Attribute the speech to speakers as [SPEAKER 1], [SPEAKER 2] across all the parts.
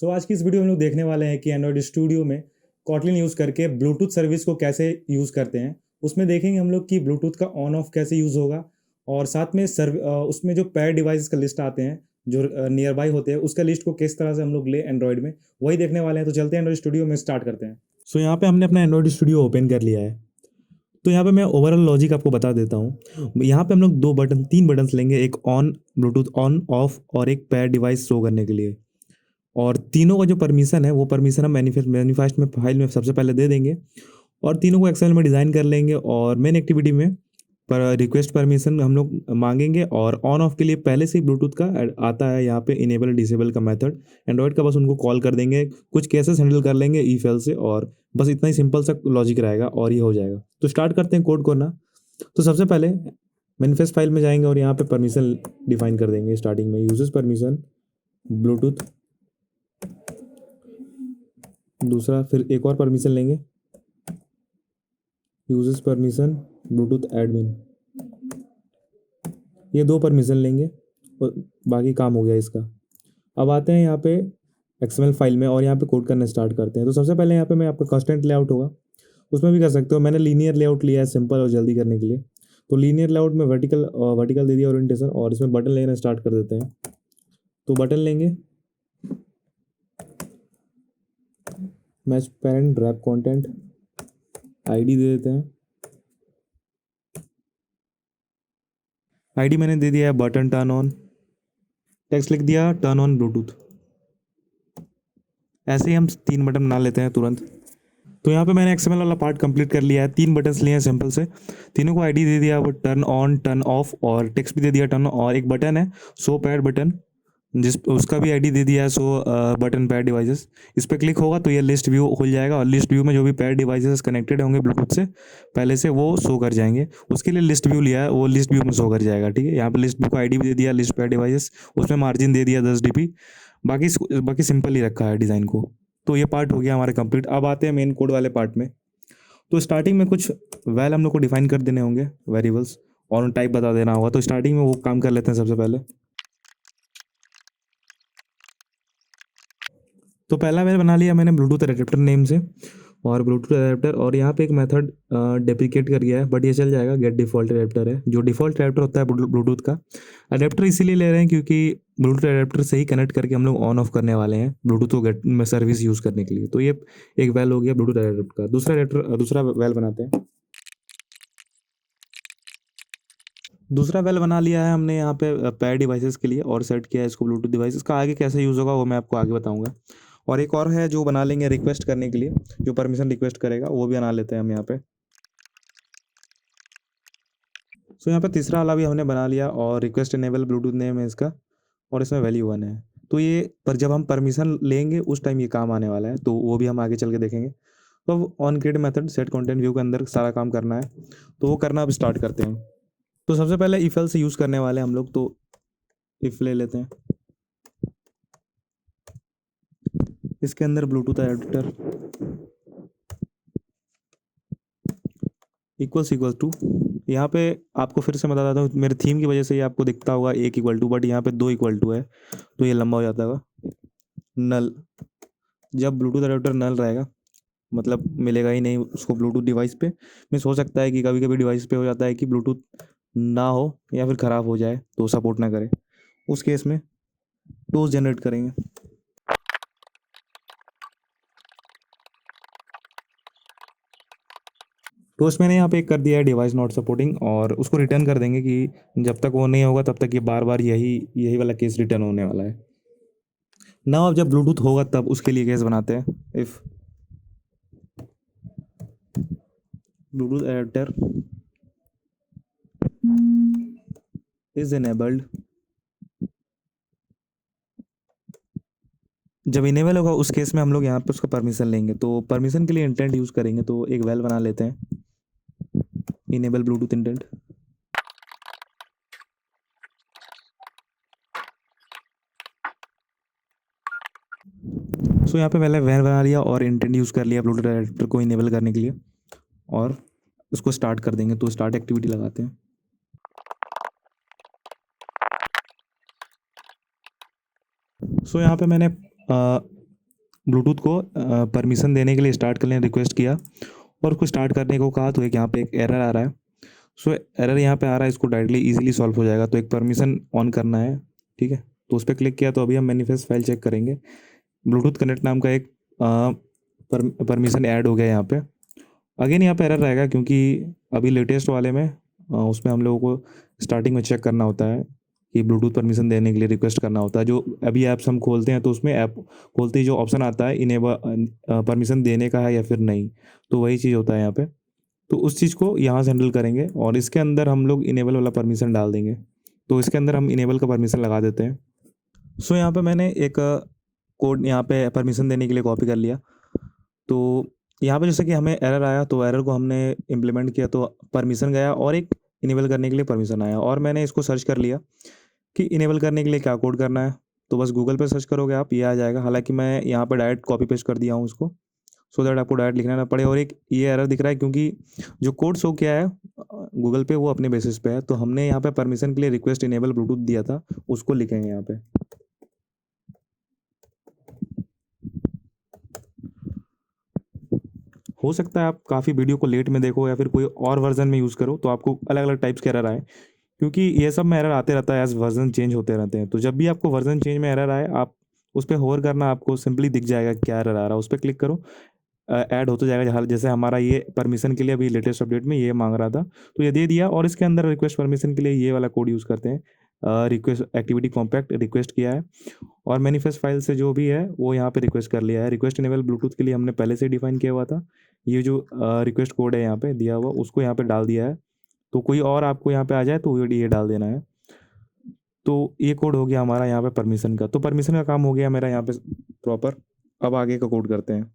[SPEAKER 1] आज की इस वीडियो में हम लोग देखने वाले हैं कि एंड्रॉयड स्टूडियो में कॉटलिन यूज़ करके ब्लूटूथ सर्विस को कैसे यूज़ करते हैं। उसमें देखेंगे हम लोग कि ब्लूटूथ का ऑन ऑफ कैसे यूज़ होगा, और साथ में उसमें जो पेयर डिवाइस का लिस्ट आते हैं जो नियर बाई होते हैं, उसका लिस्ट को किस तरह से हम लोग ले एंड्रॉयड में, वही देखने वाले हैं। तो चलते हैं एंड्रॉयड स्टूडियो में, स्टार्ट करते हैं। यहाँ पे हमने अपना एंड्रॉयड स्टूडियो ओपन कर लिया है। तो यहाँ पे मैं ओवरऑल लॉजिक आपको बता देता हूँ। यहाँ पे हम लोग तीन बटन्स लेंगे, एक ऑन, ब्लूटूथ ऑन ऑफ, और एक पेयर डिवाइस शो करने के लिए। और तीनों का जो परमिशन है वो परमिशन हम मैनिफेस्ट में फाइल में सबसे पहले दे देंगे, और तीनों को एक्सेल में डिज़ाइन कर लेंगे। और मेन एक्टिविटी में पर रिक्वेस्ट परमिशन हम लोग मांगेंगे, और ऑन ऑफ के लिए पहले से ही ब्लूटूथ का आता है यहाँ पे इनेबल डिसेबल का मेथड एंड्रॉयड का, बस उनको कॉल कर देंगे, कुछ केसेस हैंडल कर लेंगे ई फेल से, और बस इतना ही सिंपल सा लॉजिक रहेगा और ये हो जाएगा। तो स्टार्ट करते हैं कोड को ना। तो सबसे पहले मैनिफेस्ट फाइल में जाएंगे और यहाँ पे परमिशन डिफाइन कर देंगे। स्टार्टिंग में यूजेस परमिशन ब्लूटूथ, दूसरा फिर एक और परमिशन लेंगे, यूजेस परमिशन ब्लूटूथ एडमिन। ये दो परमिशन लेंगे और बाकी काम हो गया इसका। अब आते हैं यहाँ पे एक्सएमएल फाइल में और यहाँ पे कोड करना स्टार्ट करते हैं। तो सबसे पहले यहाँ पे मैं आपका कंस्ट्रेंट लेआउट होगा, उसमें भी कर सकते हो। मैंने लीनियर लेआउट लिया है सिंपल और जल्दी करने के लिए। तो लीनियर लेआउट में वर्टिकल दे दिया ओरिएंटेशन, और इसमें बटन लेना स्टार्ट कर देते हैं। तो बटन लेंगे, match parent wrap content, ID दे देते हैं। आईडी मैंने दे दिया है बटन टर्न ऑन, टेक्स्ट लिख दिया टर्न ऑन ब्लूटूथ। ऐसे ही हम तीन बटन बना लेते हैं तुरंत। तो यहाँ पे मैंने एक्सएमएल वाला पार्ट कंप्लीट कर लिया है। तीन बटन्स लिए हैं सिंपल से, तीनों को आईडी दे दिया, वो टर्न ऑन टर्न ऑफ, और टेक्स्ट भी दे दिया टर्न, और एक बटन है सो पैड बटन, जिस उसका भी आईडी दे दिया है सो बटन पैड डिवाइसेस। इस पर क्लिक होगा तो ये लिस्ट व्यू खुल जाएगा, और लिस्ट व्यू में जो भी पैड डिवाइसेस कनेक्टेड होंगे ब्लूटूथ से पहले से वो शो कर जाएंगे। उसके लिए लिस्ट व्यू लिया है, वो लिस्ट व्यू में शो कर जाएगा। ठीक है, यहाँ पे लिस्ट व्यू को आईडी भी दे दिया, लिस्ट पैड डिवाइसेस, उसमें मार्जिन दे दिया 10 dp। बाकी सिंपल ही रखा है डिज़ाइन को। तो ये पार्ट हो गया हमारा कंप्लीट। अब आते हैं मेन कोड वाले पार्ट में। तो स्टार्टिंग में कुछ वैल हम लोग को डिफाइन कर देने होंगे, वेरिएबल्स, और उन टाइप बता देना होगा। तो स्टार्टिंग में वो काम कर लेते हैं सबसे पहले। तो पहला वैल बना लिया मैंने ब्लूटूथ एडेप्टर नेम से, और ब्लूटूथ एडेप्टर, और यहाँ पे एक मेथड डेप्रिकेट कर गया है, बट ये चल जाएगा। गेट डिफ़ॉल्ट एडेप्टर है, जो डिफ़ॉल्ट एडेप्टर होता है ब्लूटूथ का। अडेप्टर इसीलिए ले रहे हैं क्योंकि ब्लूटूथ एडेप्टर से ही कनेक्ट करके हम लोग ऑन ऑफ करने वाले हैं ब्लूटूथ को गेट में सर्विस यूज़ करने के लिए। तो ये एक वैल हो गया ब्लूटूथ एडेप्टर का। दूसरा वैल बनाते हैं। दूसरा वेल बना लिया है हमने यहाँ पे पैर डिवाइसेस के लिए, और सेट किया है इसको ब्लूटूथ डिवाइसेस का। आगे कैसे यूज़ होगा वो मैं आपको आगे बताऊंगा। और एक और है जो बना लेंगे रिक्वेस्ट करने के लिए, जो परमिशन रिक्वेस्ट करेगा वो भी बना लेते हैं हम यहाँ पे। यहाँ पे तीसरा वाला भी हमने बना लिया, और रिक्वेस्ट इनेबल ब्लूटूथ नेम है इसका, और इसमें वैल्यू 1 है। तो ये पर जब हम परमिशन लेंगे उस टाइम ये काम आने वाला है, तो वो भी हम आगे चल के देखेंगे। तो on create method set content view के अंदर सारा काम करना है, तो वो करना अब स्टार्ट करते हैं। तो सबसे पहले इफ एल्स से यूज़ करने वाले हैं हम लोग। तो इफ ले लेते हैं, इसके अंदर ब्लूटूथ एडेप्टर इक्वल्स टू, यहाँ पे आपको फिर से बता देता हूँ, मेरे थीम की वजह से ये आपको दिखता होगा एक इक्वल टू, बट यहाँ पे 2 इक्वल टू है, तो ये लंबा हो जाता होगा। नल, जब ब्लूटूथ एडेप्टर नल रहेगा मतलब मिलेगा ही नहीं उसको ब्लूटूथ डिवाइस पे। मिस हो सकता है कि कभी कभी डिवाइस पे हो जाता है कि ब्लूटूथ ना हो या फिर ख़राब हो जाए तो सपोर्ट ना करे, उस केस में टोस जनरेट करेंगे। तो उसमें मैंने यहाँ पे एक कर दिया है डिवाइस नॉट सपोर्टिंग, और उसको रिटर्न कर देंगे कि जब तक वो नहीं होगा तब तक ये बार बार यही यही वाला केस रिटर्न होने वाला है ना। अब जब ब्लूटूथ होगा तब उसके लिए केस बनाते हैं। If Bluetooth adapter is enabled, जब इनेबल होगा उस केस में हम लोग यहाँ पे उसका परमिशन लेंगे। तो परमिशन के लिए इंटेंट यूज़ करेंगे, तो एक वेल बना लेते हैं, इनेबल ब्लूटूथ इंटेंट। यहाँ पे मैंने वेल बना लिया और इंटेंट यूज़ कर लिया ब्लूटूथ एडेप्टर को इनेबल करने के लिए, और उसको स्टार्ट कर देंगे। तो स्टार्ट एक्टिविटी लगाते हैं। यहाँ पे मैंने ब्लूटूथ को परमिशन देने के लिए स्टार्ट करने रिक्वेस्ट किया और उसको स्टार्ट करने को कहा, तो एक यहाँ पे एक एरर आ रहा है। सो एरर यहाँ पे आ रहा है, इसको डायरेक्टली इजीली सॉल्व हो जाएगा। तो एक परमिशन ऑन करना है, ठीक है। तो उस पर क्लिक किया, तो अभी हम मैनिफेस्ट फाइल चेक करेंगे। ब्लूटूथ कनेक्ट नाम का एक परमिशन ऐड हो गया यहाँ पे। अगेन यहाँ पे एरर रहेगा, क्योंकि अभी लेटेस्ट वाले में उसमें हम लोगों को स्टार्टिंग में चेक करना होता है कि ब्लूटूथ परमिशन देने के लिए रिक्वेस्ट करना होता है। जो अभी ऐप्स हम खोलते हैं, तो उसमें ऐप खोलते ही जो ऑप्शन आता है इनेबल परमिशन देने का है या फिर नहीं, तो वही चीज़ होता है यहाँ पे। तो उस चीज़ को यहाँ से हैंडल करेंगे और इसके अंदर हम लोग इनेबल वाला परमिशन डाल देंगे। तो इसके अंदर हम इनेबल का परमिशन लगा देते हैं। सो यहाँ पे मैंने एक कोड यहाँ पे परमिशन देने के लिए कॉपी कर लिया। तो यहाँ पे जैसे कि हमें एरर आया, तो एरर को हमने इम्प्लीमेंट किया, तो परमिशन गया और एक इनेबल करने के लिए परमिशन आया। और मैंने इसको सर्च कर लिया कि इनेबल करने के लिए क्या कोड करना है। तो बस गूगल पे सर्च करोगे आप, ये आ जाएगा। हालांकि मैं यहाँ पे डायरेक्ट कॉपी पेस्ट कर दिया हूँ इसको, सो दैट आपको डायरेक्ट लिखना ना पड़े। और एक ये एरर दिख रहा है, क्योंकि जो कोड शो किया है गूगल पे वो अपने बेसिस पे है। तो हमने यहाँ पे परमिशन के लिए रिक्वेस्ट इनेबल ब्लूटूथ दिया था, उसको लिखेंगे यहाँ पे। हो सकता है आप काफ़ी वीडियो को लेट में देखो या फिर कोई और वर्जन में यूज़ करो, तो आपको अलग अलग टाइप्स के एरर आए, क्योंकि ये सब में एरर आते रहता है एज वर्जन चेंज होते रहते हैं। तो जब भी आपको वर्जन चेंज में एरर आए, आप उस पर होवर करना, आपको सिंपली दिख जाएगा क्या एरर आ रहा है, उस पर क्लिक करो, ऐड होता जाएगा। जैसे हमारा ये परमिशन के लिए अभी लेटेस्ट अपडेट में ये मांग रहा था, तो ये दे दिया। और इसके अंदर रिक्वेस्ट परमिशन के लिए ये वाला कोड यूज़ करते हैं, रिक्वेस्ट एक्टिविटी कॉम्पैक्ट रिक्वेस्ट किया है और मैनिफेस्ट फाइल से जो भी है वो यहाँ पे रिक्वेस्ट कर लिया है। रिक्वेस्ट इनेबल ब्लूटूथ के लिए हमने पहले से डिफाइन किया हुआ था। ये जो रिक्वेस्ट कोड है यहाँ पे दिया हुआ, उसको यहाँ पे डाल दिया है। तो कोई और आपको यहाँ पे आ जाए तो ये डाल देना है। तो ये कोड हो गया हमारा यहाँ पे परमिशन का। तो परमिशन का काम हो गया मेरा यहाँ पे प्रॉपर। अब आगे का कोड करते हैं।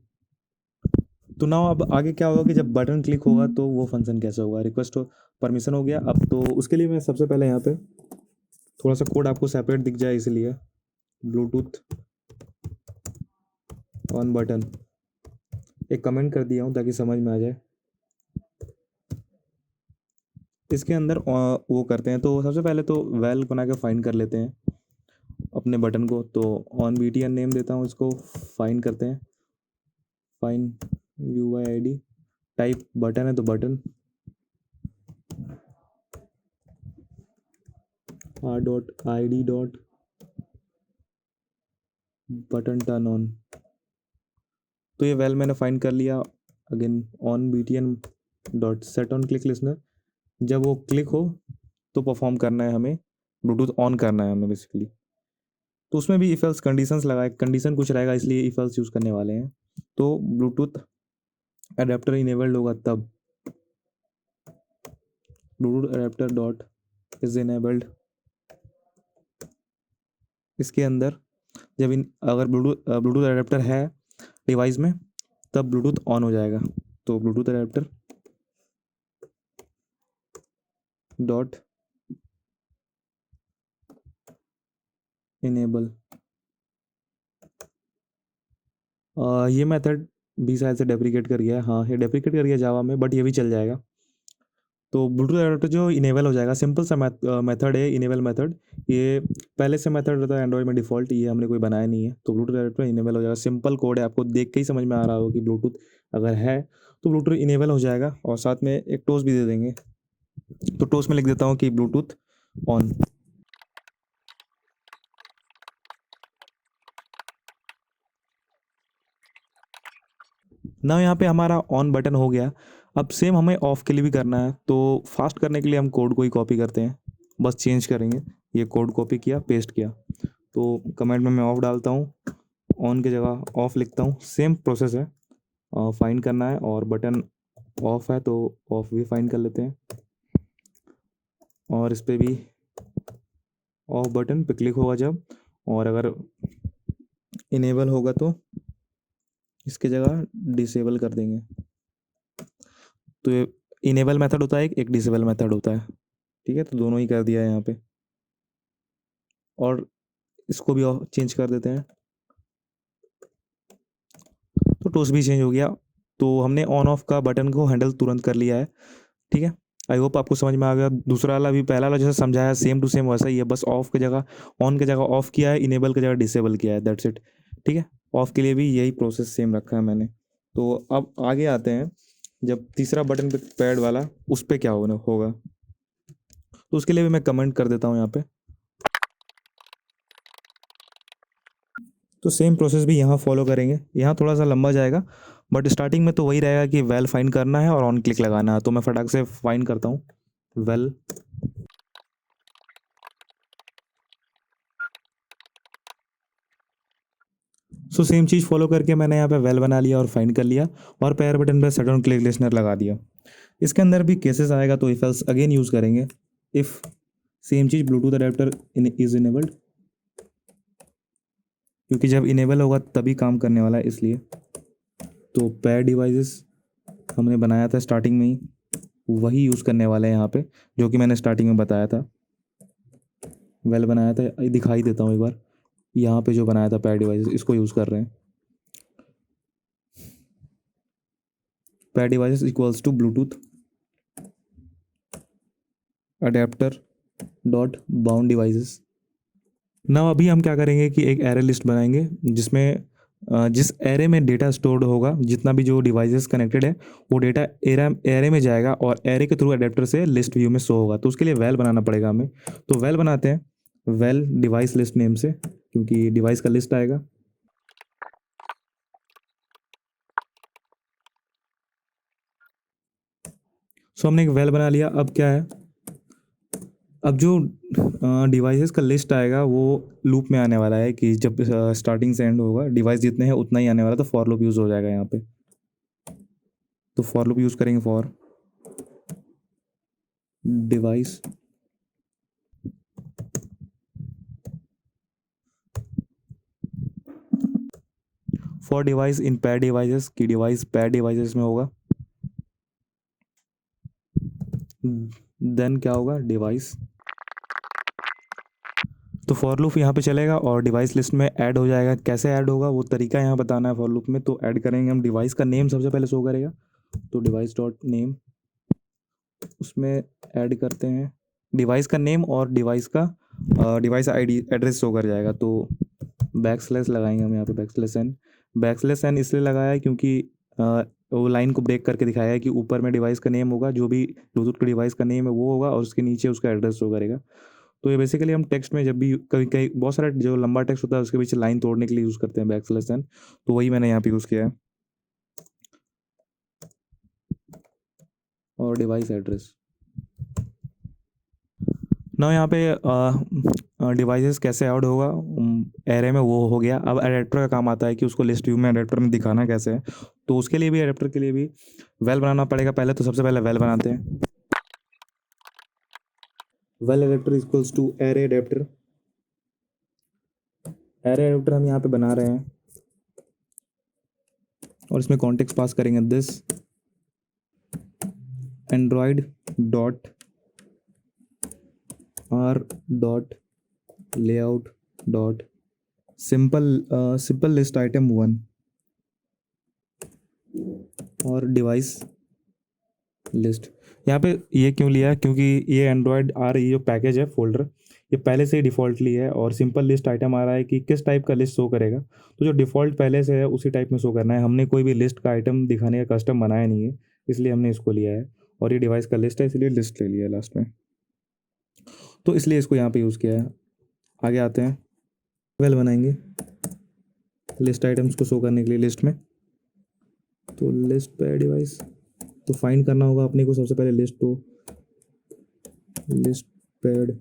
[SPEAKER 1] तो नाउ अब आगे क्या होगा कि जब बटन क्लिक होगा तो वो फंक्शन कैसे होगा। रिक्वेस्ट परमिशन हो गया। अब तो उसके लिए मैं सबसे पहले यहाँ पे थोड़ा सा कोड आपको सेपरेट दिख जाए, इसलिए ब्लूटूथ ऑन बटन एक कमेंट कर दिया हूँ ताकि समझ में आ जाए। इसके अंदर वो करते हैं, तो सबसे पहले तो वेल बना के फाइंड कर लेते हैं अपने बटन को। तो ऑन BTN नेम देता हूँ इसको, फाइंड करते हैं, फाइंड UID, टाइप बटन है तो button, r.id. Button turn on. तो ये वेल मैंने फाइंड कर लिया। Again on BTN dot set on click listener, जब वो क्लिक हो तो परफॉर्म करना है हमें, ब्लूटूथ ऑन करना है हमें बेसिकली। तो उसमें भी इफ एल्स कंडीशंस लगाए, कंडीशन कुछ रहेगा, इसलिए इफ एल्स यूज़ करने वाले हैं। तो ब्लूटूथ अडेप्टर इनेबल्ड होगा तब, Bluetooth adapter dot is enabled. इसके अंदर जब अगर ब्लूटूथ अडेप्टर है डिवाइस में, तब ब्लूटूथ ऑन हो जाएगा। तो ब्लूटूथ अडेप्टर डॉट इनेबल, ये मेथड भी शायद से डेप्रिकेट कर गया है। हाँ, ये डेप्रिकेट कर गया जावा में, बट ये भी चल जाएगा। तो ब्लूटूथ अडेप्टर जो इनेबल हो जाएगा, सिंपल सा मेथड है इनेबल मेथड। ये पहले से मेथड रहता है एंड्रॉइड में डिफ़ॉल्ट, ये हमने कोई बनाया नहीं है। तो ब्लूटूथ अडेप्टर इनेबल हो जाएगा, सिंपल कोड है, आपको देख के ही समझ में आ रहा होगा कि ब्लूटूथ अगर है तो ब्लूटूथ इनेबल हो जाएगा। और साथ में एक टोस भी दे देंगे। तो टोस में लिख देता हूँ कि ब्लूटूथ ऑन। ना यहाँ पे हमारा ऑन बटन हो गया। अब सेम हमें ऑफ के लिए भी करना है। तो फास्ट करने के लिए हम कोड को ही कॉपी करते हैं, बस चेंज करेंगे। ये कोड कॉपी किया, पेस्ट किया। तो कमेंट में मैं ऑफ डालता हूँ, ऑन की जगह ऑफ लिखता हूँ। सेम प्रोसेस है, फाइंड करना है और बटन ऑफ है तो ऑफ भी फाइंड कर लेते हैं। और इस पर भी ऑफ बटन पे क्लिक होगा जब, और अगर इनेबल होगा तो इसकी जगह डिसेबल कर देंगे। तो ये इनेबल मेथड होता है, एक डिसेबल मेथड होता है, ठीक है। तो दोनों ही कर दिया है यहाँ पे। और इसको भी चेंज कर देते हैं। तो टोस भी चेंज हो गया। तो हमने ऑन ऑफ का बटन को हैंडल तुरंत कर लिया है, ठीक है। आई होप आपको समझ में आ गया। दूसरा वाला भी पहला वाला जैसे समझाया सेम टू सेम वैसा ही है, बस ऑफ की जगह ऑन की जगह ऑफ किया है, इनेबल की जगह डिसेबल किया है, दैट्स इट, ठीक है। ऑफ के लिए भी यही प्रोसेस सेम रखा है मैंने। तो अब आगे आते हैं, जब तीसरा बटन पे पैड वाला, उस पर क्या होगा, तो उसके लिए भी मैं कमेंट कर देता हूँ यहाँ पे। तो सेम प्रोसेस भी यहाँ फॉलो करेंगे। यहाँ थोड़ा सा लंबा जाएगा, बट स्टार्टिंग में तो वही रहेगा कि वेल फाइंड करना है और ऑन क्लिक लगाना है। तो मैं फटाक से फाइंड करता हूँ वेल। सो सेम चीज़ फॉलो करके मैंने यहाँ पे वेल बना लिया और फाइंड कर लिया, और पैर बटन पे सेट ऑन क्लिक लिस्नर लगा दिया। इसके अंदर भी केसेस आएगा, तो इफ एल्स अगेन यूज़ करेंगे। If same cheese Bluetooth adapter is enabled, क्योंकि जब इनेबल होगा तभी काम करने वाला है, इसलिए। तो पैर डिवाइसेस हमने बनाया था स्टार्टिंग में ही, वही यूज़ करने वाले हैं यहाँ पे, जो कि मैंने स्टार्टिंग में बताया था। वेल बनाया था, दिखाई देता हूँ एक बार। यहाँ पे जो बनाया था पैर डिवाइसेस, इसको यूज़ कर रहे हैं। Pair devices equals to Bluetooth adapter dot bound devices. ना अभी हम क्या करेंगे कि एक एरे लिस्ट बनाएंगे, जिसमें जिस एरे में डेटा स्टोर्ड होगा, जितना भी जो डिवाइसेस कनेक्टेड है, वो डेटा एरे में जाएगा और एरे के थ्रू अडेप्टर से लिस्ट व्यू में शो होगा। तो उसके लिए वेल बनाना पड़ेगा हमें। तो वेल बनाते हैं, वेल डिवाइस लिस्ट नेम से, क्योंकि डिवाइस का लिस्ट आएगा। सो हमने एक वेल बना लिया। अब क्या है, अब जो डिवाइसेस का लिस्ट आएगा वो लूप में आने वाला है, कि जब स्टार्टिंग से एंड होगा डिवाइस जितने हैं उतना ही आने वाला। तो फॉर लूप यूज़ हो जाएगा यहाँ पे। तो फॉर लूप यूज़ करेंगे, फॉर डिवाइस फॉर डिवाइस इन पैर डिवाइसेस, की डिवाइस पैर डिवाइसेस में होगा। देन क्या होगा, डिवाइस। तो फॉर लूप यहाँ पे चलेगा और डिवाइस लिस्ट में ऐड हो जाएगा। कैसे ऐड होगा वो तरीका यहाँ बताना है फॉर लूप में। तो ऐड करेंगे हम, डिवाइस का नेम सबसे पहले शो करेगा, तो डिवाइस डॉट नेम, उसमें ऐड करते हैं डिवाइस का नेम और डिवाइस का डिवाइस आईडी एड्रेस शो कर जाएगा। तो बैक स्लैश लगाएंगे हम यहाँ पे, backslash n. Backslash n इसलिए लगाया है क्योंकि वो लाइन को ब्रेक करके दिखाया है कि ऊपर में डिवाइस का नेम होगा, जो भी ब्लूटूथ के डिवाइस का नेम है वो होगा, और उसके नीचे उसका एड्रेस शो करेगा। तो ये बेसिकली हम टेक्स्ट में जब भी कभी कहीं बहुत सारा जो लंबा टेक्स्ट होता है उसके पीछे लाइन तोड़ने के लिए यूज़ करते हैं बैक स्लैश एन। तो वही मैंने यहाँ पे यूज़ किया है। और डिवाइस एड्रेस ना, यहाँ पे डिवाइसेस कैसे ऐड होगा एरे में, वो हो गया। अब एडेप्टर का काम आता है कि उसको लिस्ट व्यू में एडेप्टर में दिखाना कैसे है। तो उसके लिए भी, एडेप्टर के लिए भी वेल बनाना पड़ेगा पहले। तो सबसे पहले वेल बनाते हैं, val adapter equals to array adapter. Array adapter हम यहाँ पे बना रहे हैं और इसमें कॉन्टेक्स्ट पास करेंगे this Android dot R dot layout dot simple list item 1 और डिवाइस लिस्ट। यहाँ पे ये क्यों लिया है, क्योंकि ये एंड्रॉयड आर, ये जो पैकेज है फोल्डर, ये पहले से ही डिफ़ॉल्टली है, और सिंपल लिस्ट आइटम आ रहा है कि किस टाइप का लिस्ट शो करेगा। तो जो डिफ़ॉल्ट पहले से है उसी टाइप में शो करना है। हमने कोई भी लिस्ट का आइटम दिखाने का कस्टम बनाया नहीं है, इसलिए हमने इसको लिया है। और ये डिवाइस का लिस्ट है, इसलिए लिस्ट ले लिया लास्ट में। तो इसलिए इसको यहाँ पे यूज़ किया है। आगे आते हैं, वेल बनाएंगे लिस्ट आइटम्स को शो करने के लिए लिस्ट में। तो लिस्ट पे डिवाइस, तो फाइंड करना होगा अपने को सबसे पहले लिस्ट। तो लिस्ट पैड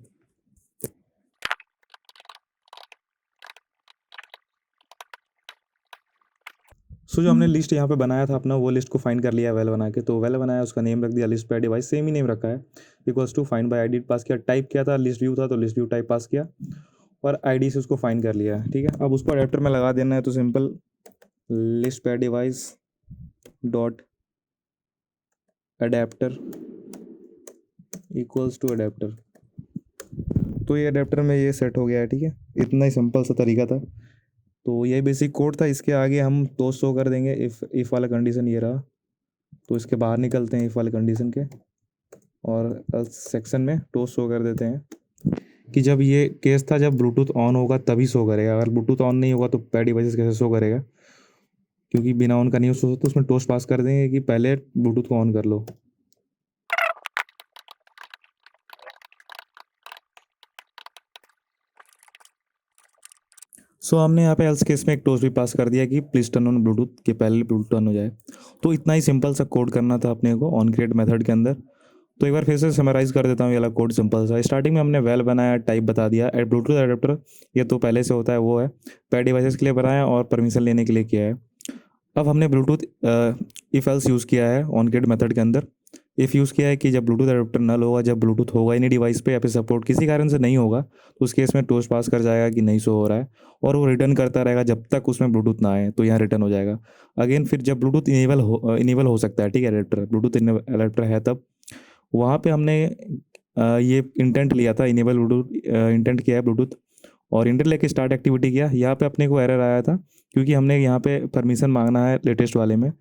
[SPEAKER 1] जो हमने लिस्ट यहाँ पे बनाया था अपना, वो लिस्ट को फाइंड कर लिया वेल बना के। तो वेल बनाया, उसका नेम रख दिया लिस्ट पैड डिवाइस, सेम ही नेम रखा है। Equals to find by ID pass किया, टाइप किया था लिस्ट व्यू था तो लिस्ट व्यू टाइप पास किया, और आईडी से उसको फाइंड कर लिया। ठीक है, अब उसको अडेप्टर में लगा देना है। तो simple list paired device dot adapter equals to adapter. तो ये अडेप्टर में ये सेट हो गया है। ठीक है, इतना ही सिंपल सा तरीका था। तो ये बेसिक कोड था। इसके आगे हम तो शो कर देंगे इफ़ वाला कंडीशन ये रहा, तो इसके बाहर निकलते हैं इफ़ वाले कंडीशन के, और सेक्शन में टोस्ट शो कर देते हैं। कि जब ये केस था जब ब्लूटूथ ऑन होगा तभी शो करेगा, अगर ब्लूटूथ ऑन नहीं होगा तो पैड डिवाइसेस कैसे शो करेगा, क्योंकि बिना ऑन का नहीं शो तो उसमें टोस्ट पास कर देंगे कि पहले ब्लूटूथ को ऑन कर लो। सो हमने यहाँ पे एल्स केस में एक टोस्ट भी पास कर दिया कि प्लीज टर्न ऑन ब्लूटूथ, कि पहले ब्लूटूथ ऑन हो जाए। तो इतना ही सिंपल सा कोड करना था अपने को ऑन क्रिएट मेथड के अंदर। तो एक बार फिर से समराइज कर देता हूँ, ये वाला कोड सिंपल सा। स्टार्टिंग में हमने वेल बनाया, टाइप बता दिया, एड ब्लूटूथ एडेप्टर ये तो पहले से होता है वो है, पैड डिवाइसेस के लिए बनाया और परमिशन लेने के लिए किया है। अब हमने ब्लूटूथ इफ एल्स यूज़ किया है ऑन क्रिएट मेथड के अंदर। इफ़ यूज़ किया है कि जब ब्लूटूथ एडेप्टर नल होगा, जब ब्लूटूथ होगा ही नहीं डिवाइस पे या फिर सपोर्ट किसी कारण से नहीं होगा, तो उस केस में टोस्ट पास कर जाएगा कि नहीं शो हो रहा है, और वो रिटर्न करता रहेगा जब तक उसमें ब्लूटूथ ना आए, तो यहाँ रिटर्न हो जाएगा। अगेन फिर जब ब्लूटूथ इनेबल हो सकता है, ठीक है, एडेप्टर ब्लूटूथ एडेप्टर है तब, वहाँ पे हमने ये इंटेंट लिया था, इनेबल ब्लूटूथ इंटेंट किया है ब्लूटूथ, और इंटेंट लेके स्टार्ट एक्टिविटी किया। यहाँ पे अपने को एरर आया था क्योंकि हमने यहाँ पे परमिशन मांगना है लेटेस्ट वाले में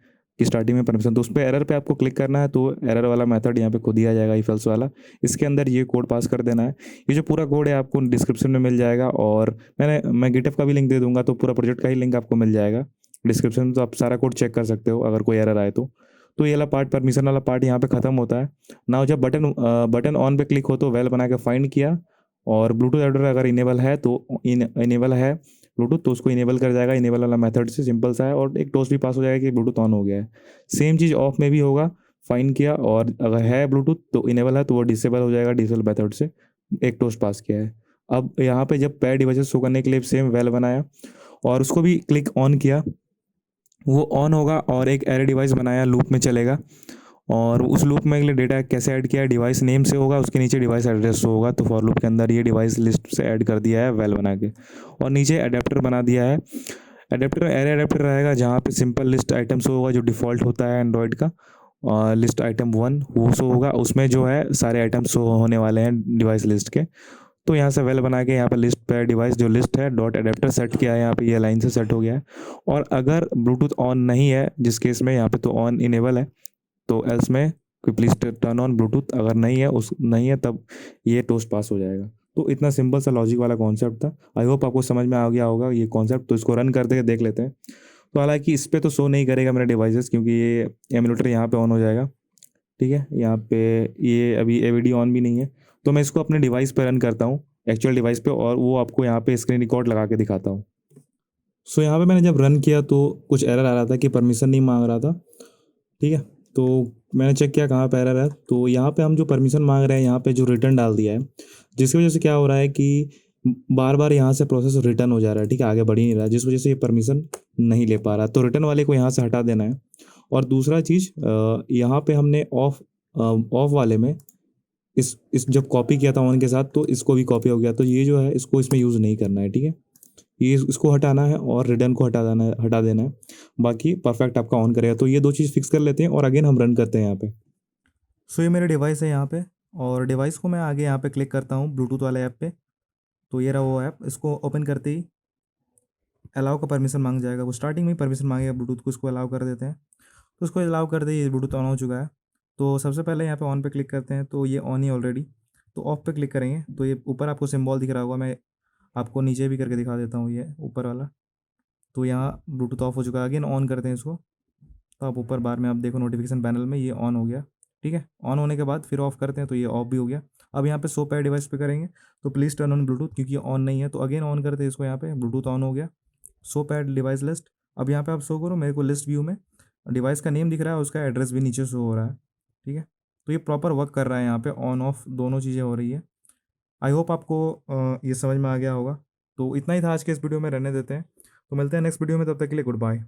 [SPEAKER 1] कि स्टार्टिंग में परमिशन, तो उस पर एरर पे आपको क्लिक करना है, तो एरर वाला मेथड यहाँ पे खुद ही आ जाएगा इफ एल्स वाला। इसके अंदर ये कोड पास कर देना है। ये जो पूरा कोड है आपको डिस्क्रिप्शन में मिल जाएगा, और मैं गिटहब का भी लिंक दे दूंगा, तो पूरा प्रोजेक्ट का ही लिंक आपको मिल जाएगा डिस्क्रिप्शन में, तो आप सारा कोड चेक कर सकते हो अगर कोई एरर आए तो ये वाला पार्ट, परमिशन वाला पार्ट यहाँ पे खत्म होता है ना। जब बटन ऑन पे क्लिक हो तो वेल बना के फाइंड किया, और ब्लूटूथ एडेप्टर अगर इनेबल है तो इनेबल है ब्लूटूथ, तो उसको इनेबल कर जाएगा इनेबल वाला मेथड से, सिंपल सा है, और एक टोस्ट भी पास हो जाएगा कि ब्लूटूथ ऑन हो गया है। सेम चीज़ ऑफ में भी होगा, फाइन किया और अगर है ब्लूटूथ तो इनेबल है तो वो डिसेबल हो जाएगा डिसेबल मेथड से, एक टोस्ट पास किया है। अब यहाँ पे जब पैड डिवाइसेस शो करने के लिए सेम वेल बनाया और उसको भी क्लिक ऑन किया, वो ऑन होगा, और एक एरे डिवाइस बनाया लूप में चलेगा, और उस लूप में अगले डेटा कैसे ऐड किया है, डिवाइस नेम से होगा, उसके नीचे डिवाइस एड्रेस होगा, तो फॉर लूप के अंदर ये डिवाइस लिस्ट से ऐड कर दिया है वेल बना के, और नीचे अडेप्टर बना दिया है। अडेप्टर एरे अडेप्टर रहेगा जहाँ पे सिंपल लिस्ट आइटम शो होगा जो डिफ़ॉल्ट होता है एंड्रॉयड का, और लिस्ट आइटम 1 वो शो होगा, उसमें जो है सारे आइटम शो होने वाले हैं डिवाइस लिस्ट के। तो यहाँ से वेल बना के यहाँ पे लिस्ट पे डिवाइस जो लिस्ट है डॉट एडेप्टर सेट किया है, यहाँ पे ये लाइन से सेट हो गया है। और अगर ब्लूटूथ ऑन नहीं है, जिस केस में यहाँ पे तो ऑन इनेबल है, तो एल्स में कि प्लीज़ टर्न ऑन ब्लूटूथ, अगर नहीं है तब ये टोस्ट पास हो जाएगा। तो इतना सिंपल सा लॉजिक वाला कॉन्सेप्ट था। आई होप आपको समझ में आ गया होगा ये कॉन्सेप्ट। तो इसको रन करके देख लेते हैं। तो हालांकि इस पर तो शो नहीं करेगा मेरा डिवाइसेस, क्योंकि ये एमुलेटर यहाँ पे ऑन हो जाएगा, ठीक है, यहाँ पे ये अभी एवीडी ऑन भी नहीं है। तो मैं इसको अपने डिवाइस पे रन करता हूँ, एक्चुअल डिवाइस पे, और वो आपको यहाँ पे स्क्रीन रिकॉर्ड लगा के दिखाता हूँ। सो यहाँ पे मैंने जब रन किया तो कुछ एरर आ रहा था कि परमिशन नहीं मांग रहा था, ठीक है। तो मैंने चेक किया कहाँ पे एरर है, तो यहाँ पे हम जो परमिशन मांग रहे हैं यहाँ पे जो रिटर्न डाल दिया है, जिसकी वजह से क्या हो रहा है कि बार बार यहाँ से प्रोसेस रिटर्न हो जा रहा है, ठीक है, आगे बढ़ ही नहीं रहा है, जिस वजह से ये परमिशन नहीं ले पा रहा। तो रिटर्न वाले को यहाँ से हटा देना है। और दूसरा चीज़, यहाँ पे हमने ऑफ वाले में इस जब कॉपी किया था ऑन के साथ, तो इसको भी कॉपी हो गया, तो ये जो है इसको इसमें यूज़ नहीं करना है, ठीक है। ये इसको हटाना है और रिटर्न को हटा देना है, बाकी परफेक्ट आपका ऑन करेगा। तो ये दो चीज़ फिक्स कर लेते हैं और अगेन हम रन करते हैं यहाँ पे। सो ये मेरा डिवाइस है यहाँ पे, और डिवाइस को मैं आगे यहाँ पे क्लिक करता हूँ ब्लूटूथ वाले ऐप पे। तो ये रहा वो ऐप, इसको ओपन करते ही अलाउ का परमिशन मांग जाएगा, वो स्टार्टिंग में ही परमिशन मांगेगा ब्लूटूथ को, इसको अलाउ कर देते हैं। तो उसको अलाउ कर दे, ये ब्लूटूथ ऑन हो चुका है। तो सबसे पहले यहाँ पे ऑन पे क्लिक करते हैं, तो ये ऑन ही ऑलरेडी। तो ऑफ पे क्लिक करेंगे तो ये ऊपर आपको सिंबल दिख रहा होगा, मैं आपको नीचे भी करके दिखा देता हूँ, ये ऊपर वाला। तो यहाँ ब्लूटूथ ऑफ हो चुका है। अगेन ऑन करते हैं इसको, तो आप ऊपर बार में आप देखो नोटिफिकेशन पैनल में ये ऑन हो गया, ठीक है। ऑन होने के बाद फिर ऑफ करते हैं तो ये ऑफ भी हो गया। अब यहाँ पे शो पैड डिवाइस पे करेंगे तो प्लीज़ टर्न ऑन ब्लूटूथ, क्योंकि ऑन नहीं है। तो अगेन ऑन करते हैं इसको, यहाँ पे ब्लूटूथ ऑन हो गया, शो पैड डिवाइस लिस्ट। अब यहाँ पे आप शो करो मेरे को लिस्ट व्यू में, डिवाइस का नेम दिख रहा है, उसका एड्रेस भी नीचे शो हो रहा है, ठीक है। तो ये प्रॉपर वर्क कर रहा है, यहाँ पे ऑन ऑफ दोनों चीज़ें हो रही है। आई होप आपको ये समझ में आ गया होगा। तो इतना ही था आज के इस वीडियो में, रहने देते हैं। तो मिलते हैं नेक्स्ट वीडियो में, तब तक के लिए गुड बाय।